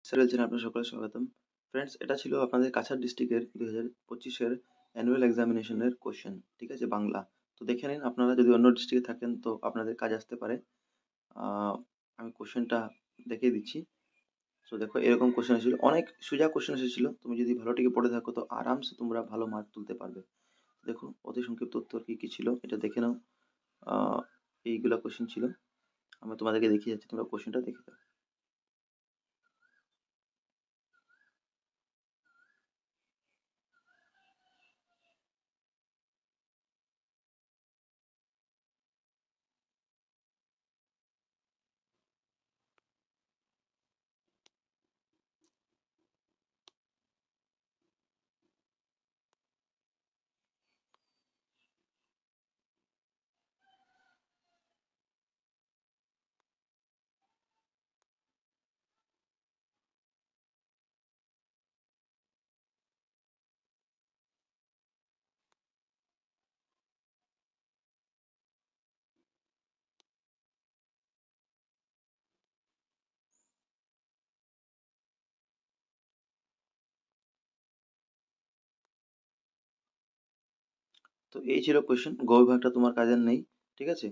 স্যারেল চ্যানেলে আপনাদের সকলের স্বাগতম। ফ্রেন্ডস, এটা ছিল আপনাদের কাছাড় ডিস্ট্রিক্টের 2025-এর অ্যানুয়াল এক্সামিনেশনের কোশ্চেন, ঠিক আছে, বাংলা। তো দেখে নিন, আপনারা যদি অন্য ডিস্ট্রিক্টে থাকেন তো আপনাদের কাজে আসতে পারে। আমি কোশ্চেনটা দেখিয়ে দিচ্ছি। তো দেখো, এরকম কোশ্চেন এসেছিল, অনেক সোজা কোশ্চেন এসেছিল। তুমি যদি ভালোটিকে পড়ে থাকো তো আরামসে তোমরা ভালো মার্ক তুলতে পারবে। দেখো, অতি সংক্ষিপ্ত উত্তর কি কি ছিল এটা দেখে নাও। এইগুলা কোশ্চেন ছিল, আমি তোমাদেরকে দেখিয়ে যাচ্ছি, তোমরা কোশ্চেনটা দেখে দাও। তো এই ছিল কোশ্চেন, গ বিভাগটা তোমার কাজের নেই, ঠিক আছে।